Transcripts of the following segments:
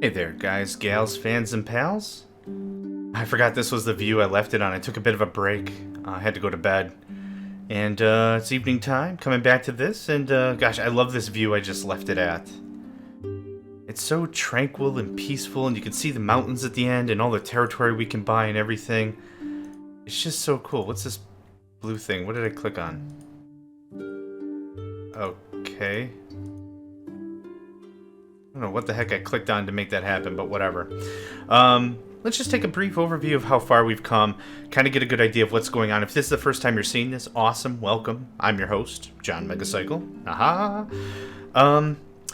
Hey there, guys, gals, fans, and pals. I forgot this was the view I left it on. I took a bit of a break. I had to go to bed. And it's evening time, coming back to this, and gosh, I love this view I just left it at. It's so tranquil and peaceful, and you can see the mountains at the end and all the territory we can buy and everything. It's just so cool. What's this blue thing? What did I click on? Okay. I don't know what the heck I clicked on to make that happen, but whatever. Let's just take a brief overview of how far we've come, kind of get a good idea of what's going on. If this is the first time you're seeing this, awesome, welcome. I'm your host, John Megacycle. Aha!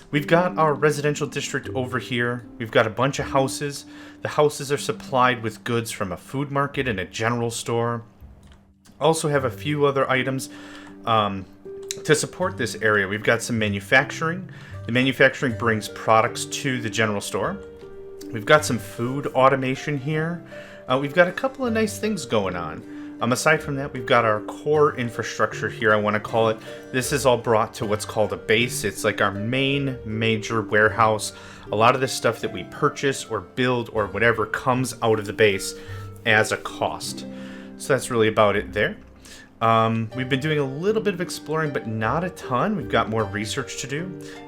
We've got our residential district over here. We've got a bunch of houses. The houses are supplied with goods from a food market and a general store. Also have a few other items to support this area. We've got some manufacturing. The manufacturing brings products to the general store. We've got some food automation here. We've got a couple of nice things going on. Aside from that, we've got our core infrastructure here, I want to call it. This is all brought to what's called a base. It's like our main major warehouse. A lot of the stuff that we purchase or build or whatever comes out of the base as a cost. So that's really about it there. We've been doing a little bit of exploring, but not a ton. We've got more research to do.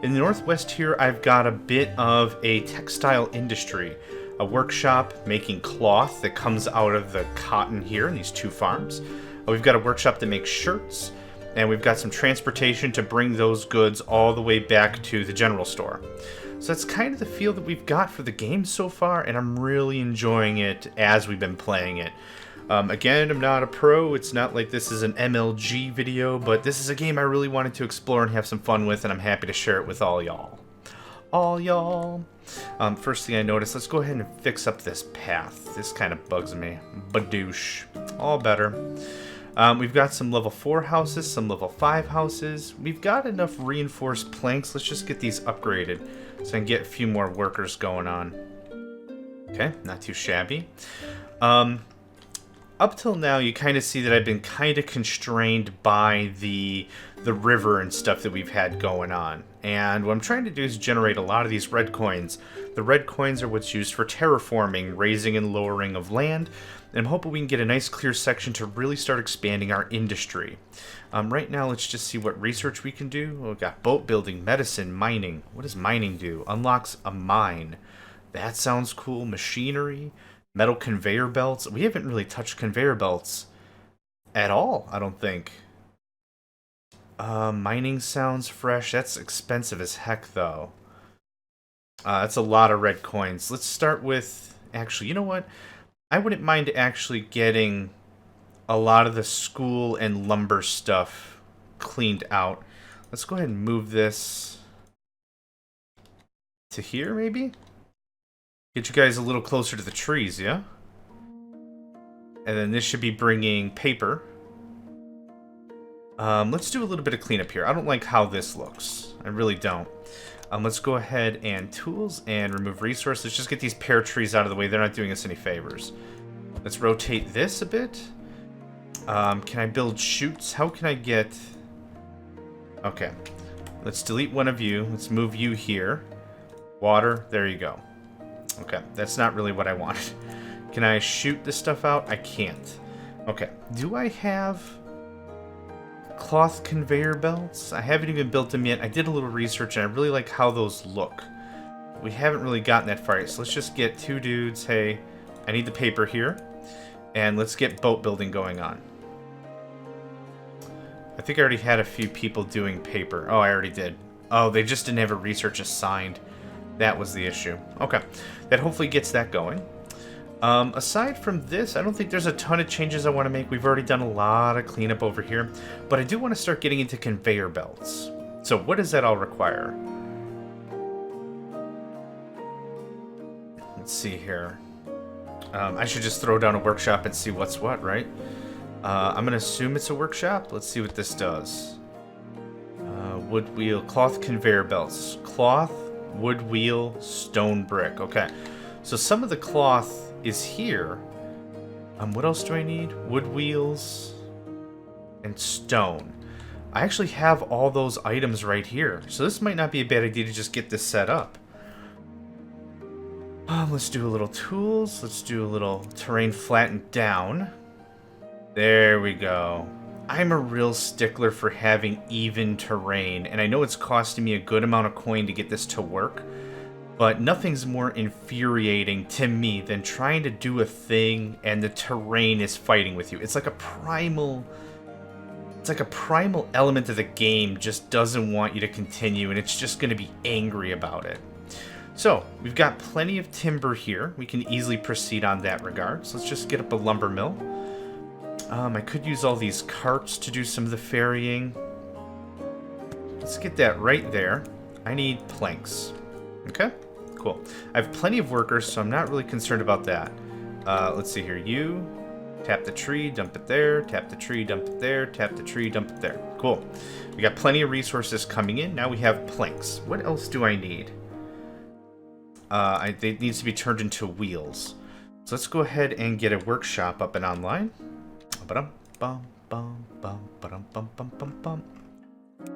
In the northwest here, I've got a bit of a textile industry, a workshop making cloth that comes out of the cotton here in these two farms. We've got a workshop that makes shirts, and we've got some transportation to bring those goods all the way back to the general store. So that's kind of the feel that we've got for the game so far, and I'm really enjoying it as we've been playing it. Again, I'm not a pro. It's not like this is an MLG video, but this is a game I really wanted to explore and have some fun with, and I'm happy to share it with all y'all. All y'all. First thing I noticed, let's go ahead and fix up this path. This kind of bugs me. Badoosh. All better. We've got some level 4 houses, some level 5 houses. We've got enough reinforced planks. Let's just get these upgraded so I can get a few more workers going on. Okay, not too shabby. Up till now, you kind of see that I've been kind of constrained by the river and stuff that we've had going on. And what I'm trying to do is generate a lot of these red coins. The red coins are what's used for terraforming, raising and lowering of land. And I'm hoping we can get a nice clear section to really start expanding our industry. Right now, let's just see what research we can do. We've got boat building, medicine, mining. What does mining do? Unlocks a mine. That sounds cool. Machinery. Metal conveyor belts. We haven't really touched conveyor belts at all, I don't think. Mining sounds fresh. That's expensive as heck, though. That's a lot of red coins. Let's start with... Actually, you know what? I wouldn't mind actually getting a lot of the school and lumber stuff cleaned out. Let's go ahead and move this to here, maybe? Get you guys a little closer to the trees, yeah? And then this should be bringing paper. Let's do a little bit of cleanup here. I don't like how this looks. I really don't. Let's go ahead and tools and remove resource. Let's just get these pear trees out of the way. They're not doing us any favors. Let's rotate this a bit. Can I build chutes? How can I get... Okay. Let's delete one of you. Let's move you here. Water. There you go. Okay, that's not really what I wanted. Can I shoot this stuff out? I can't. Okay, do I have cloth conveyor belts? I haven't even built them yet. I did a little research and I really like how those look. We haven't really gotten that far yet, so let's just get two dudes. Hey, I need the paper here. And let's get boat building going on. I think I already had a few people doing paper. Oh, I already did. Oh, they just didn't have a research assigned. That was the issue. Okay, that hopefully gets that going. Aside from this, I don't think there's a ton of changes I want to make. We've already done a lot of cleanup over here, but I do want to start getting into conveyor belts. So what does that all require? Let's see here. I should just throw down a workshop and see what's what, right? I'm going to assume it's a workshop. Let's see what this does. Wood wheel, cloth conveyor belts. Cloth, wood wheel, stone brick. Okay, so some of the cloth is here. What else do I need? Wood wheels and stone. I actually have all those items right here, so this might not be a bad idea to just get this set up. Let's do a little tools. Let's do a little terrain flattened down. There we go. I'm a real stickler for having even terrain, and I know it's costing me a good amount of coin to get this to work, but nothing's more infuriating to me than trying to do a thing and the terrain is fighting with you. It's like a primal element of the game just doesn't want you to continue, and it's just going to be angry about it. So, we've got plenty of timber here. We can easily proceed on that regard. So let's just get up a lumber mill. I could use all these carts to do some of the ferrying. Let's get that right there. I need planks. Okay, cool. I have plenty of workers, so I'm not really concerned about that. Let's see here. You tap the tree, dump it there, tap the tree, dump it there, tap the tree, dump it there. Cool. We got plenty of resources coming in. Now we have planks. What else do I need? It needs to be turned into wheels. So let's go ahead and get a workshop up and online.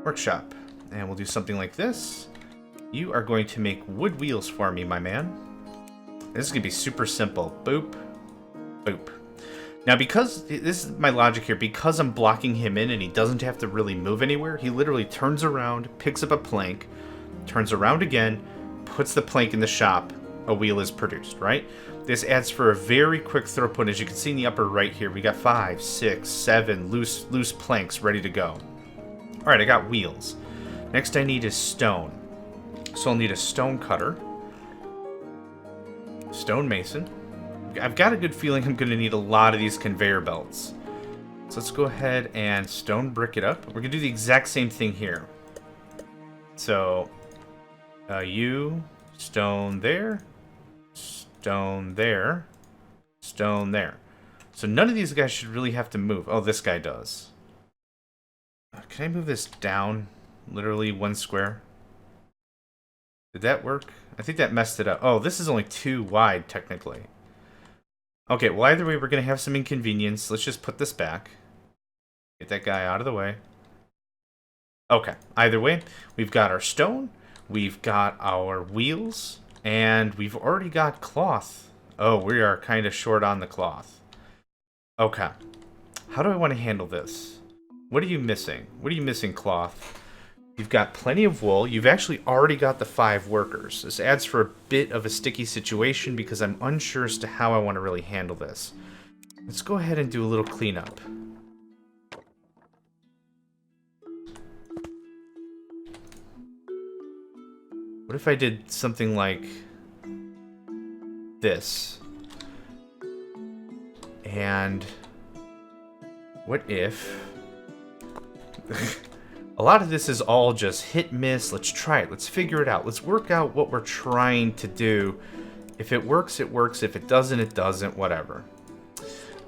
Workshop. And we'll do something like this. You are going to make wood wheels for me, my man. This is going to be super simple. Boop. Boop. Now, because this is my logic here, because I'm blocking him in and he doesn't have to really move anywhere, he literally turns around, picks up a plank, turns around again, puts the plank in the shop, a wheel is produced, right? This adds for a very quick throughput. As you can see in the upper right here, we got 5, 6, 7 loose planks ready to go. All right, I got wheels. Next I need is stone. So I'll need a stone cutter, stone mason. I've got a good feeling I'm going to need a lot of these conveyor belts. So let's go ahead and stone brick it up. We're going to do the exact same thing here. So you, stone there, stone there, stone there. So none of these guys should really have to move. Oh, this guy does. Can I move this down literally 1 square? Did that work? I think that messed it up. Oh, this is only 2 wide, technically. Okay, well, either way, we're going to have some inconvenience. Let's just put this back. Get that guy out of the way. Okay, either way, we've got our stone, we've got our wheels, and we've already got cloth. Oh, we are kind of short on the cloth. Okay, how do I want to handle this? What are you missing? What are you missing, cloth? You've got plenty of wool. You've actually already got the 5 workers. This adds for a bit of a sticky situation because I'm unsure as to how I want to really handle this. Let's go ahead and do a little cleanup. What if I did something like this? And what if... A lot of this is all just hit miss. Let's try it. Let's figure it out. Let's work out what we're trying to do. If it works, it works. If it doesn't, it doesn't. Whatever.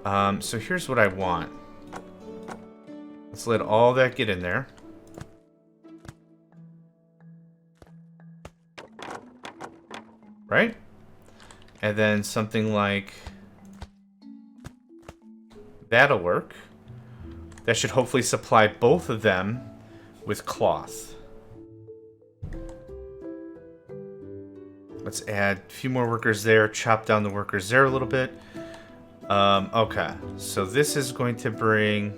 So here's what I want. Let's let all that get in there. Right? And then something like that'll work. That should hopefully supply both of them with cloth. Let's add a few more workers there, chop down the workers there a little bit. Okay, so this is going to bring...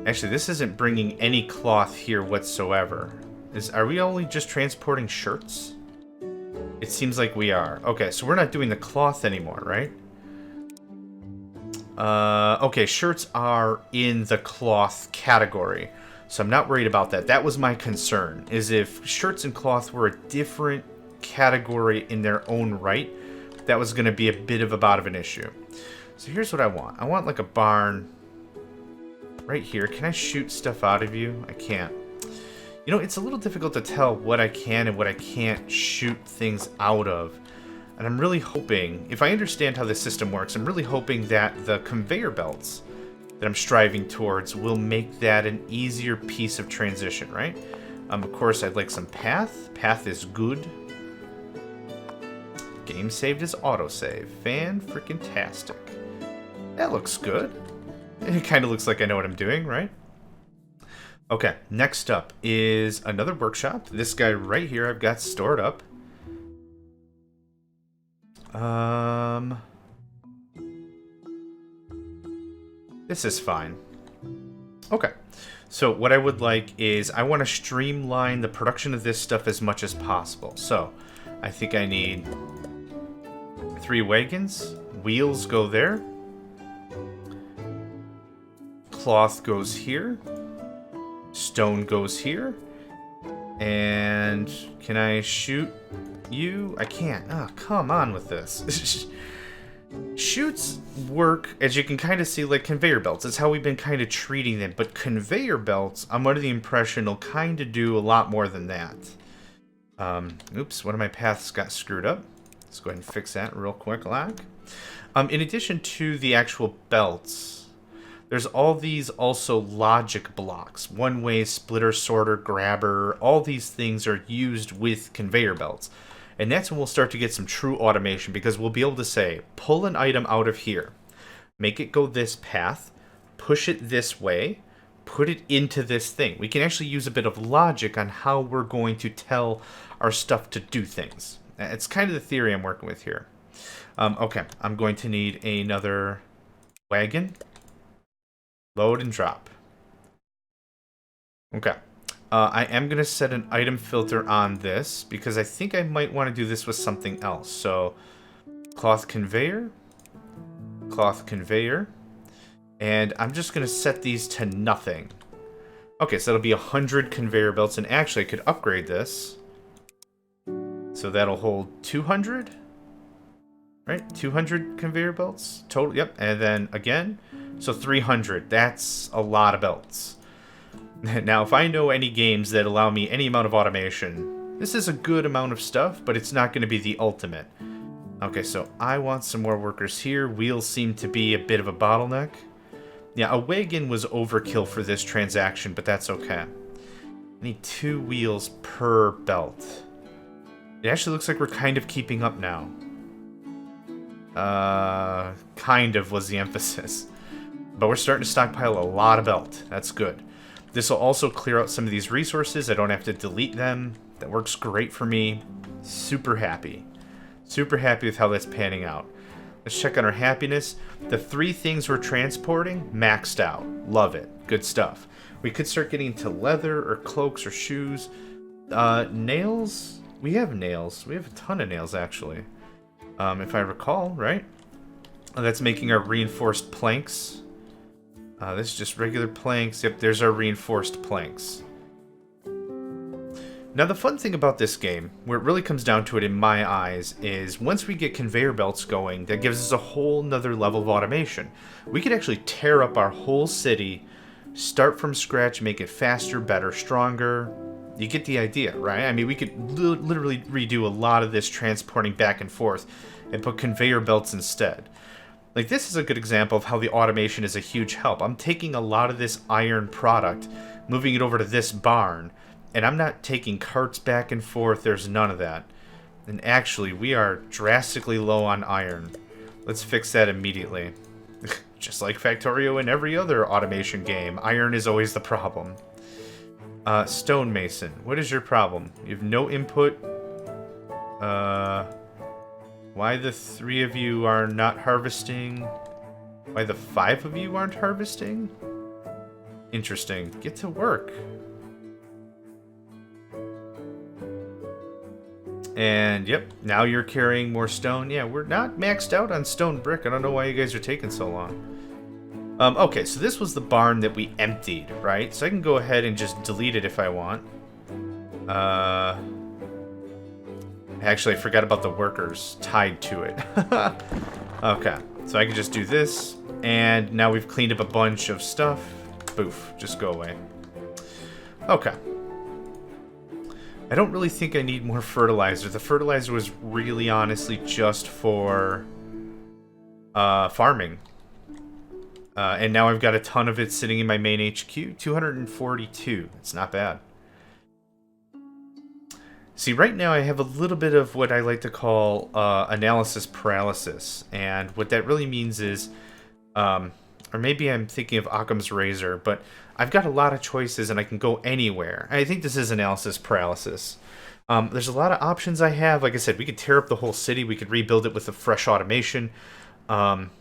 Actually, this isn't bringing any cloth here whatsoever. Are we only just transporting shirts? It seems like we are. Okay, so we're not doing the cloth anymore, right? Okay, shirts are in the cloth category, so I'm not worried about that. That was my concern, is if shirts and cloth were a different category in their own right, that was going to be a bit of an issue. So here's what I want. I want like a barn right here. Can I shoot stuff out of you? I can't. You know, it's a little difficult to tell what I can and what I can't shoot things out of. And I'm really hoping, if I understand how this system works, I'm really hoping that the conveyor belts that I'm striving towards will make that an easier piece of transition, right? Of course, I'd like some path. Path is good. Game saved as autosave. Fan-freaking-tastic. That looks good. It kind of looks like I know what I'm doing, right? Okay, next up is another workshop. This guy right here I've got stored up. This is fine. Okay. So what I would like is I want to streamline the production of this stuff as much as possible. So I think I need 3 wagons. Wheels go there. Cloth goes here. Stone goes here. And can I shoot you? I can't. Oh, come on with this. Chutes work, as you can kind of see, like conveyor belts. It's how we've been kind of treating them. But conveyor belts, I'm under the impression, will kind of do a lot more than that. Oops, one of my paths got screwed up. Let's go ahead and fix that real quick, like. In addition to the actual belts, there's all these also logic blocks. One-way, splitter, sorter, grabber. All these things are used with conveyor belts. And that's when we'll start to get some true automation, because we'll be able to say, pull an item out of here, make it go this path, push it this way, put it into this thing. We can actually use a bit of logic on how we're going to tell our stuff to do things. It's kind of the theory I'm working with here. Okay, I'm going to need another wagon. Load and drop. Okay. I am going to set an item filter on this, because I think I might want to do this with something else. So, cloth conveyor, and I'm just going to set these to nothing. Okay, so that'll be 100 conveyor belts, and actually I could upgrade this. So that'll hold 200, right? 200 conveyor belts total, yep, and then again, so 300. That's a lot of belts. Now, if I know any games that allow me any amount of automation, this is a good amount of stuff, but it's not going to be the ultimate. Okay, so I want some more workers here. Wheels seem to be a bit of a bottleneck. Yeah, a wagon was overkill for this transaction, but that's okay. I need 2 wheels per belt. It actually looks like we're kind of keeping up now. Kind of was the emphasis. But we're starting to stockpile a lot of belt. That's good. This will also clear out some of these resources. I don't have to delete them. That works great for me. Super happy. Super happy with how that's panning out. Let's check on our happiness. The 3 things we're transporting, maxed out. Love it. Good stuff. We could start getting into leather or cloaks or shoes. Nails? We have nails. We have a ton of nails, actually. If I recall, right? That's making our reinforced planks. This is just regular planks. Yep, there's our reinforced planks. Now, the fun thing about this game, where it really comes down to it in my eyes, is once we get conveyor belts going, that gives us a whole nother level of automation. We could actually tear up our whole city, start from scratch, make it faster, better, stronger. You get the idea, right? I mean, we could literally redo a lot of this transporting back and forth and put conveyor belts instead. Like, this is a good example of how the automation is a huge help. I'm taking a lot of this iron product, moving it over to this barn, and I'm not taking carts back and forth. There's none of that. And actually, we are drastically low on iron. Let's fix that immediately. Just like Factorio and every other automation game, iron is always the problem. Stonemason, what is your problem? You have no input. Why the 3 of you are not harvesting? Why the 5 of you aren't harvesting? Interesting. Get to work. And, yep, now you're carrying more stone. Yeah, we're not maxed out on stone brick. I don't know why you guys are taking so long. Okay, so this was the barn that we emptied, right? So I can go ahead and just delete it if I want. Actually, I forgot about the workers tied to it. Okay, so I can just do this, and now we've cleaned up a bunch of stuff. Boof, just go away. Okay. I don't really think I need more fertilizer. The fertilizer was really honestly just for farming. And now I've got a ton of it sitting in my main HQ. 242. It's not bad. See, right now I have a little bit of what I like to call analysis paralysis. And what that really means is, or maybe I'm thinking of Occam's razor, but I've got a lot of choices and I can go anywhere. I think this is analysis paralysis. There's a lot of options I have. Like I said, we could tear up the whole city. We could rebuild it with a fresh automation. Um,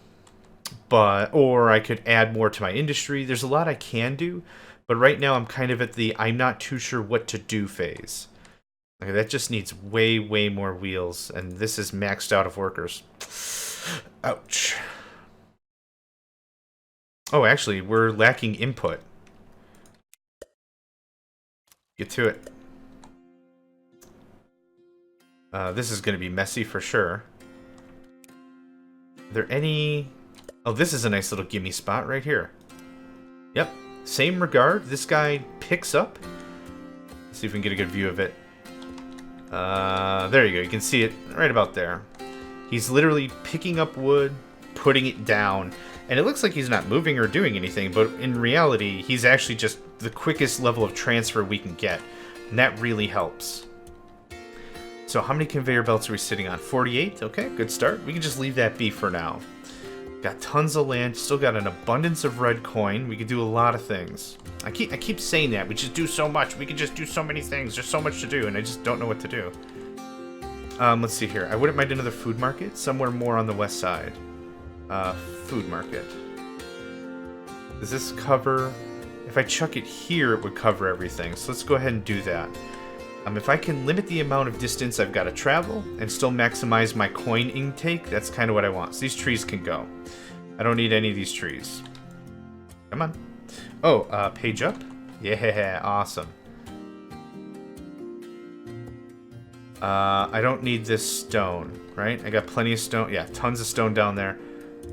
or I could add more to my industry. There's a lot I can do. But right now I'm kind of at the I'm not too sure what to do phase. Okay, that just needs way, way more wheels. And this is maxed out of workers. Ouch. Oh, actually, we're lacking input. Get to it. This is going to be messy for sure. Are there any... Oh, this is a nice little gimme spot right here. Yep. Same regard. This guy picks up. Let's see if we can get a good view of it. There you go. You can see it right about there. He's literally picking up wood, putting it down, and it looks like he's not moving or doing anything, but in reality, he's actually just the quickest level of transfer we can get, and that really helps. So how many conveyor belts are we sitting on? 48? Okay, good start. We can just leave that be for now. Got tons of land, still got an abundance of red coin. We could do a lot of things. I keep saying that. We just do so much. We could just do so many things. There's so much to do, and I just don't know what to do. Let's see here. I wouldn't mind another food market. Somewhere more on the west side. Food market. Does this cover... If I chuck it here, it would cover everything. So let's go ahead and do that. If I can limit the amount of distance I've got to travel and still maximize my coin intake, that's kind of what I want. So these trees can go. I don't need any of these trees. Come on. Oh, page up? Yeah, awesome. I don't need this stone, right? I got plenty of stone. Yeah, tons of stone down there.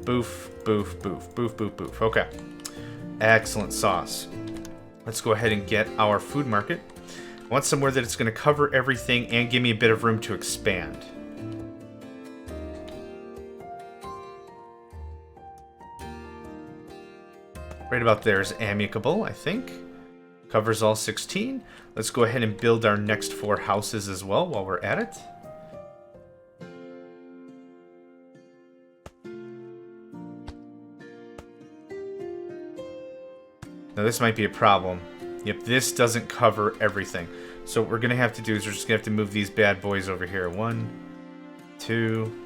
Boof, boof, boof, boof, boof, boof. Okay. Excellent sauce. Let's go ahead and get our food market. I want somewhere that it's going to cover everything and give me a bit of room to expand. Right about there is amicable, I think. Covers all 16. Let's go ahead and build our next 4 houses as well while we're at it. Now this might be a problem. Yep, this doesn't cover everything. So what we're going to have to do is we're just going to have to move these bad boys over here. 1, 2...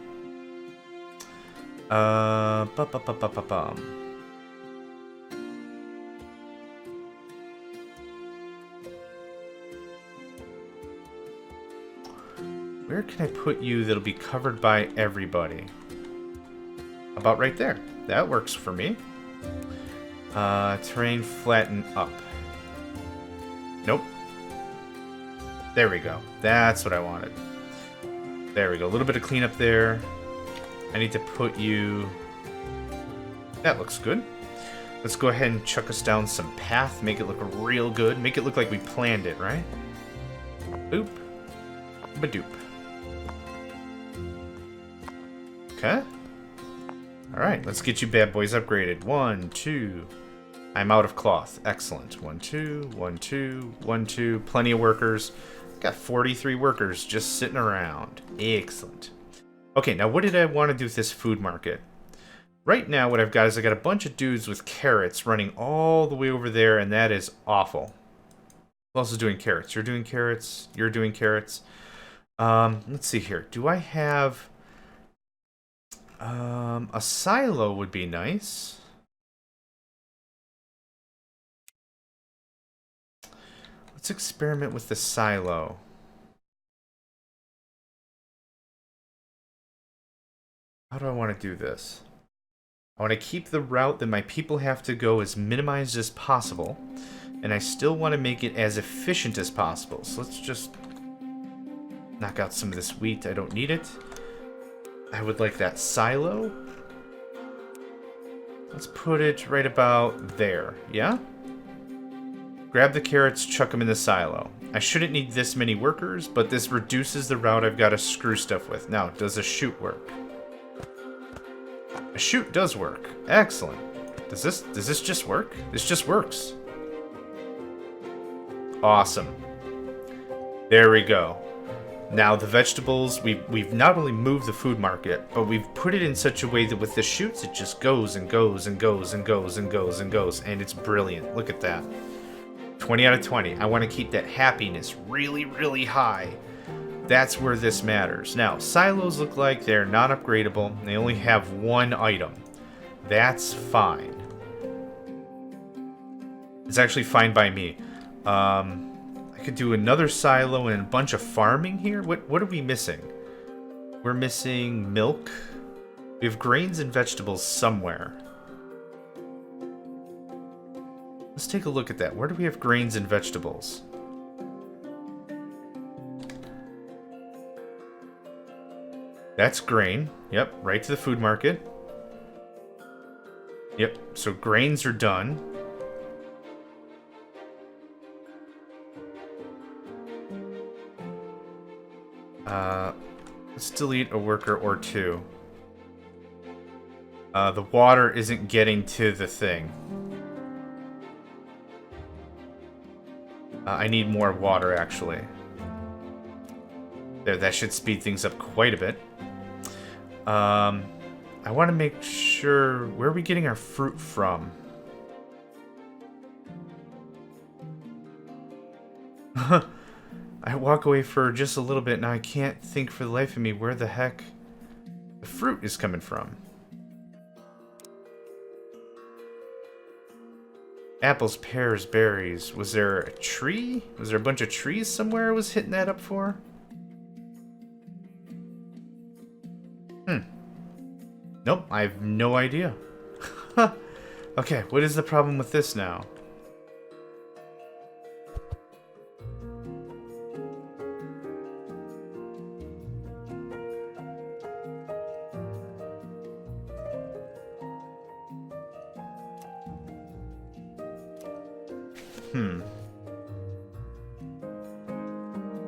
Where can I put you that'll be covered by everybody? About right there. That works for me. Terrain flatten up. Nope. There we go. That's what I wanted. There we go. A little bit of cleanup there. I need to put you... That looks good. Let's go ahead and chuck us down some path. Make it look real good. Make it look like we planned it, right? Boop. Badoop. Okay. Alright, let's get you bad boys upgraded. 1, 2... I'm out of cloth. Excellent. 1, 2, 1, 2, 1, 2. Plenty of workers. Got 43 workers just sitting around. Excellent. Okay, now what did I want to do with this food market? Right now what I've got is I got a bunch of dudes with carrots running all the way over there, and that is awful. Who else is doing carrots? You're doing carrots. You're doing carrots. Let's see here. Do I have... a silo would be nice. Let's experiment with the silo. How do I want to do this? I want to keep the route that my people have to go as minimized as possible, and I still want to make it as efficient as possible. So let's just knock out some of this wheat. I don't need it. I would like that silo. Let's put it right about there, yeah? Grab the carrots, chuck them in the silo. I shouldn't need this many workers, but this reduces the route I've got to screw stuff with. Now, does a chute work? A chute does work. Excellent. Does this just work? This just works. Awesome. There we go. Now the vegetables, we've not only moved the food market, but we've put it in such a way that with the chutes it just goes and goes and goes and goes and goes and goes, and it's brilliant. Look at that. 20 out of 20. I want to keep that happiness really, really high. That's where this matters. Now, silos look like they're not upgradable. They only have one item. That's fine. It's actually fine by me. I could do another silo and a bunch of farming here. What are we missing? We're missing milk. We have grains and vegetables somewhere. Let's take a look at that. Where do we have grains and vegetables? That's grain. Yep, right to the food market. Yep, so grains are done. Let's delete a worker or two. The water isn't getting to the thing. I need more water, actually. There, that should speed things up quite a bit. I want to make sure... Where are we getting our fruit from? I walk away for just a little bit, and I can't think for the life of me where the heck the fruit is coming from. Apples, pears, berries. Was there a tree? Was there a bunch of trees somewhere I was hitting that up for? Nope, I have no idea. Okay, what is the problem with this now?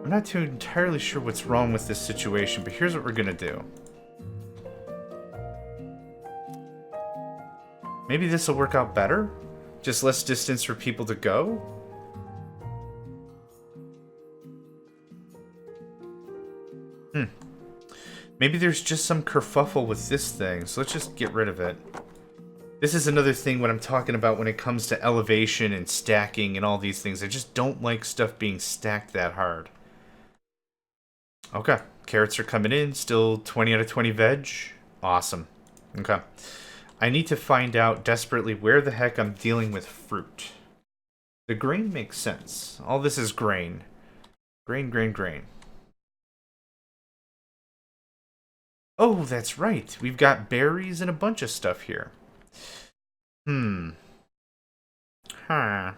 I'm not too entirely sure what's wrong with this situation, but here's what we're gonna do. Maybe this will work out better? Just less distance for people to go? Maybe there's just some kerfuffle with this thing, so let's just get rid of it. This is another thing what I'm talking about when it comes to elevation and stacking and all these things. I just don't like stuff being stacked that hard. Okay, carrots are coming in, still 20 out of 20 veg. Awesome. Okay. I need to find out desperately where the heck I'm dealing with fruit. The grain makes sense. All this is grain. Grain, grain, grain. Oh, that's right. We've got berries and a bunch of stuff here. Huh.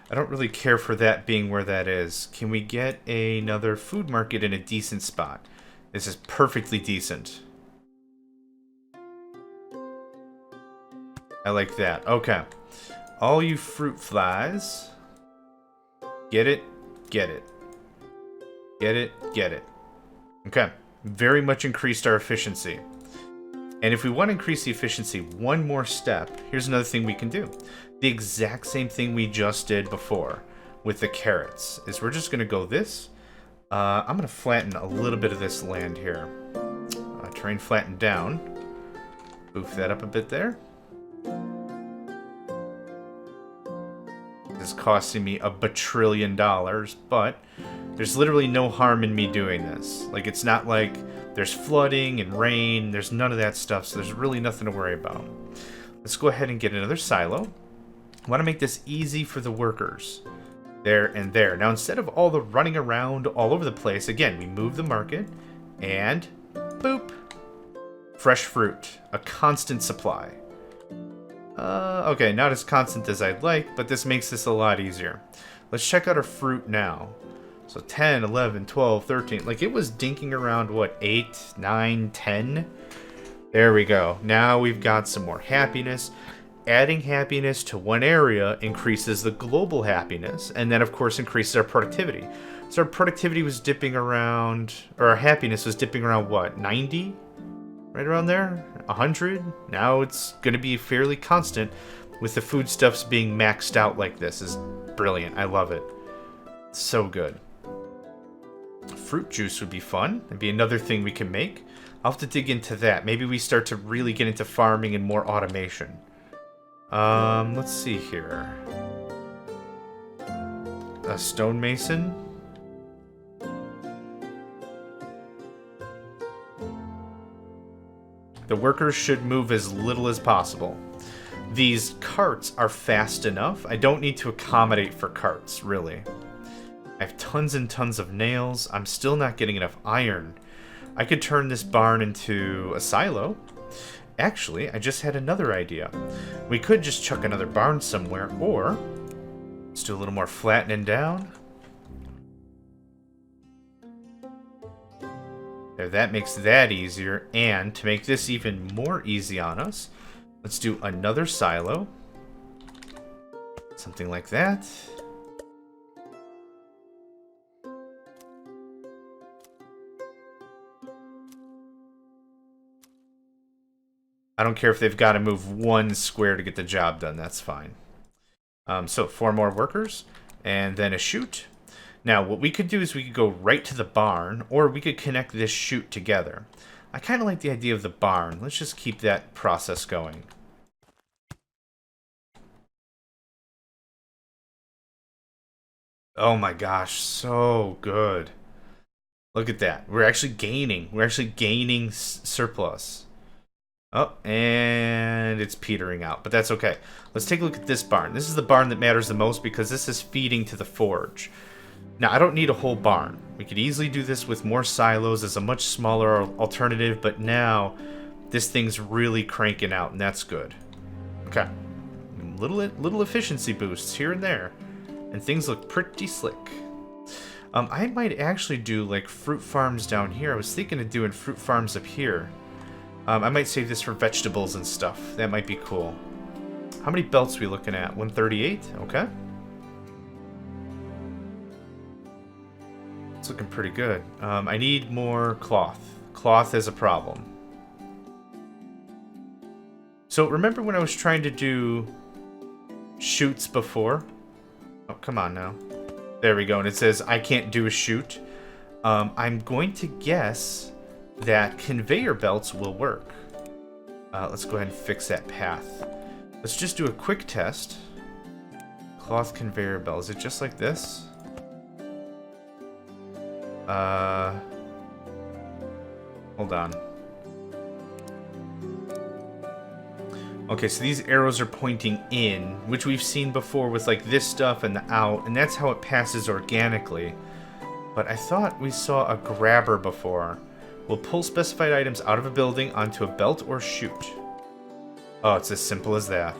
I don't really care for that being where that is. Can we get another food market in a decent spot? This is perfectly decent. I like that. Okay. All you fruit flies. Get it, get it. Get it, get it. Okay. Very much increased our efficiency. And if we want to increase the efficiency one more step, here's another thing we can do. The exact same thing we just did before with the carrots. Is we're just going to go this. I'm going to flatten a little bit of this land here. Terrain flattened down. Boof that up a bit there. This is costing me $1 bajillion, but there's literally no harm in me doing this. Like, it's not like there's flooding and rain. There's none of that stuff, so there's really nothing to worry about. Let's go ahead and get another silo. I want to make this easy for the workers. There and there. Now, instead of all the running around all over the place, again, we move the market, and boop. Fresh fruit. A constant supply. Okay, not as constant as I'd like, but this makes this a lot easier. Let's check out our fruit now. So 10, 11, 12, 13. Like, it was dinking around, what, 8, 9, 10? There we go. Now we've got some more happiness. Adding happiness to one area increases the global happiness, and then, of course, increases our productivity. So our productivity was dipping around, or our happiness was dipping around, what, 90? Right around there? 100? Now it's going to be fairly constant with the foodstuffs being maxed out like this. Is brilliant. I love it. So good. Fruit juice would be fun. It'd be another thing we can make. I'll have to dig into that. Maybe we start to really get into farming and more automation. Let's see here. A stonemason. The workers should move as little as possible. These carts are fast enough. I don't need to accommodate for carts, really. I have tons and tons of nails. I'm still not getting enough iron. I could turn this barn into a silo. Actually, I just had another idea. We could just chuck another barn somewhere, or let's do a little more flattening down. There, that makes that easier. And to make this even more easy on us, let's do another silo. Something like that. I don't care if they've got to move one square to get the job done. That's fine. So 4 more workers, and then a chute. Now, what we could do is we could go right to the barn, or we could connect this chute together. I kind of like the idea of the barn. Let's just keep that process going. Oh my gosh, so good. Look at that. We're actually gaining. We're actually gaining surplus. Oh, and it's petering out, but that's okay. Let's take a look at this barn. This is the barn that matters the most because this is feeding to the forge. Now, I don't need a whole barn. We could easily do this with more silos as a much smaller alternative, but now this thing's really cranking out, and that's good. Okay. Little efficiency boosts here and there, and things look pretty slick. I might actually do, like, fruit farms down here. I was thinking of doing fruit farms up here. I might save this for vegetables and stuff. That might be cool. How many belts are we looking at? 138? Okay. It's looking pretty good. I need more cloth. Cloth is a problem. So remember when I was trying to do chutes before? Oh, come on now. There we go. And it says I can't do a chute. I'm going to guess that conveyor belts will work. Let's go ahead and fix that path. Let's just do a quick test. Cloth conveyor belt. Is it just like this? Hold on. Okay, so these arrows are pointing in, which we've seen before with like this stuff and the out, and that's how it passes organically. But I thought we saw a grabber before. We'll pull specified items out of a building onto a belt or chute. Oh, it's as simple as that.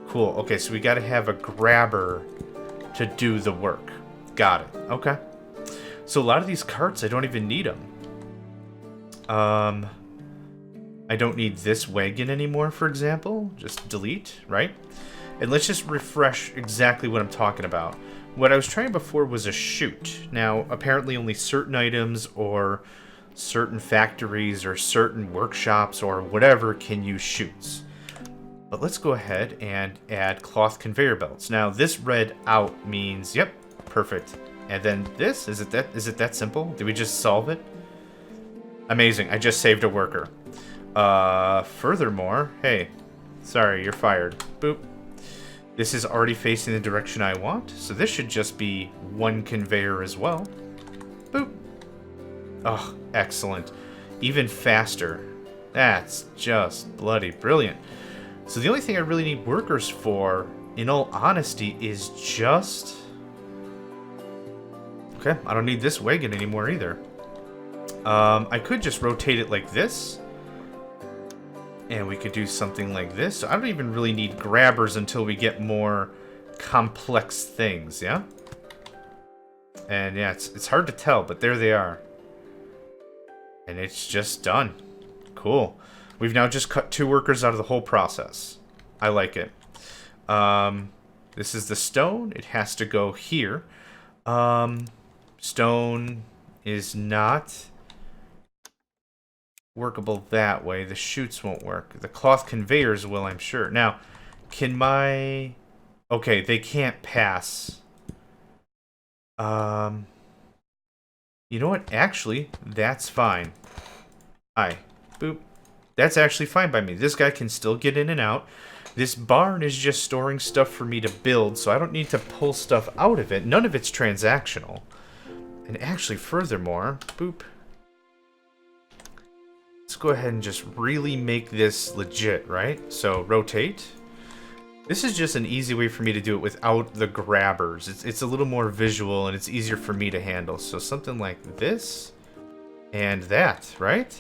Cool. Okay, so we gotta have a grabber to do the work. Got it. Okay. So a lot of these carts, I don't even need them. I don't need this wagon anymore, for example. Just delete, right? And let's just refresh exactly what I'm talking about. What I was trying before was a chute. Now, apparently only certain items or certain factories or certain workshops or whatever can use chutes. But let's go ahead and add cloth conveyor belts. Now, this red out means, yep, perfect. And then this, is it that simple? Did we just solve it? Amazing, I just saved a worker. Furthermore, hey, sorry, you're fired. Boop. This is already facing the direction I want, so this should just be one conveyor as well. Boop. Oh, excellent. Even faster. That's just bloody brilliant. So the only thing I really need workers for, in all honesty, is just... Okay, I don't need this wagon anymore either. I could just rotate it like this. And we could do something like this. So I don't even really need grabbers until we get more complex things, yeah? And yeah, it's hard to tell, but there they are. And it's just done. Cool. We've now just cut 2 workers out of the whole process. I like it. This is the stone. It has to go here. Stone is not workable that way. The chutes won't work. The cloth conveyors will, I'm sure. Now, can my... Okay, they can't pass. You know what? Actually, that's fine. Hi. Boop. That's actually fine by me. This guy can still get in and out. This barn is just storing stuff for me to build, so I don't need to pull stuff out of it. None of it's transactional. And actually, furthermore, boop. Let's let's go ahead and just really make this legit, right? So rotate. This is just an easy way for me to do it without the grabbers. It's a little more visual and it's easier for me to handle. So something like this and that, right?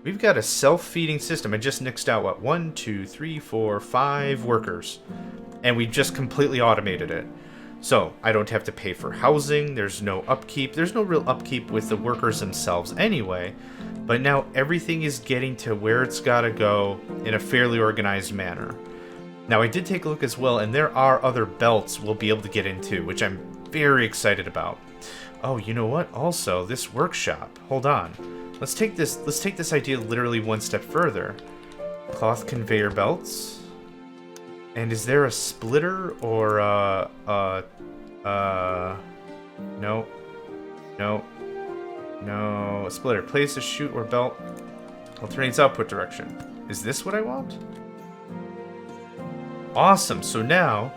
We've got a self-feeding system. I just nixed out, what, 1, 2, 3, 4, 5 workers. And we just completely automated it. So I don't have to pay for housing. There's no upkeep. There's no real upkeep with the workers themselves anyway. But now everything is getting to where it's got to go in a fairly organized manner. Now, I did take a look as well, and there are other belts we'll be able to get into, which I'm very excited about. Oh, you know what? Also, this workshop. Hold on. Let's take this idea literally one step further. Cloth conveyor belts. And is there a splitter or no. A splitter. Place a chute or belt. Alternates output direction. Is this what I want? Awesome. So now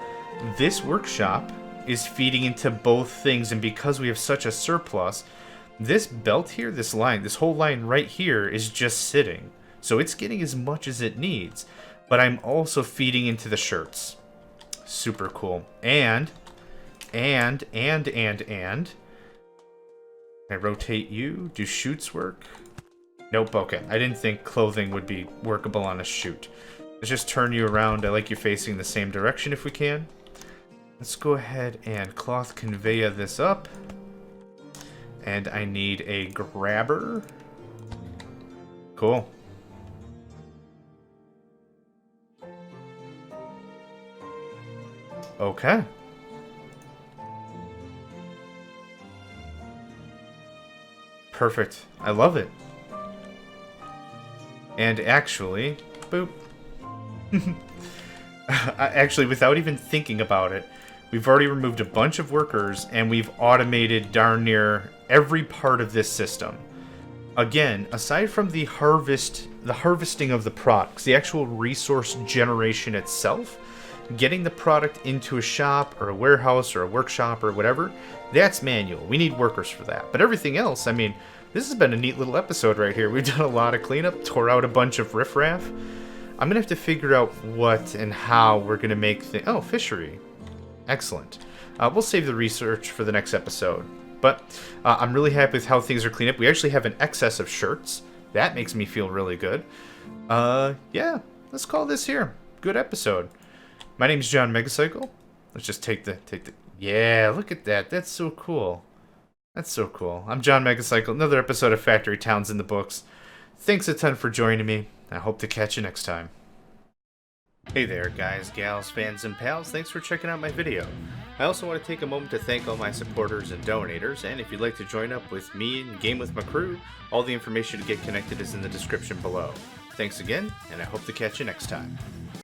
this workshop is feeding into both things, and because we have such a surplus, this belt here, this whole line right here is just sitting. So it's getting as much as it needs, but I'm also feeding into the shirts. Super cool. And I rotate you. Do chutes work? Nope. Okay. I didn't think clothing would be workable on a chute. Let's just turn you around. I like you facing the same direction if we can. Let's go ahead and cloth conveyor this up. And I need a grabber. Cool. Okay. Perfect. I love it. And actually, boop. Actually, without even thinking about it, we've already removed a bunch of workers and we've automated darn near every part of this system. Again, aside from the harvesting of the products, the actual resource generation itself, getting the product into a shop or a warehouse or a workshop or whatever, that's manual. We need workers for that. But everything else, I mean, this has been a neat little episode right here. We've done a lot of cleanup, tore out a bunch of riffraff. I'm going to have to figure out what and how we're going to make the... Oh, fishery. Excellent. We'll save the research for the next episode. But I'm really happy with how things are cleaned up. We actually have an excess of shirts. That makes me feel really good. Yeah, let's call this here. Good episode. My name's John Megacycle. Let's just take the... Yeah, look at that. That's so cool. That's so cool. I'm John Megacycle. Another episode of Factory Towns in the books. Thanks a ton for joining me. I hope to catch you next time. Hey there, guys, gals, fans, and pals. Thanks for checking out my video. I also want to take a moment to thank all my supporters and donators, and if you'd like to join up with me and game with my crew, all the information to get connected is in the description below. Thanks again, and I hope to catch you next time.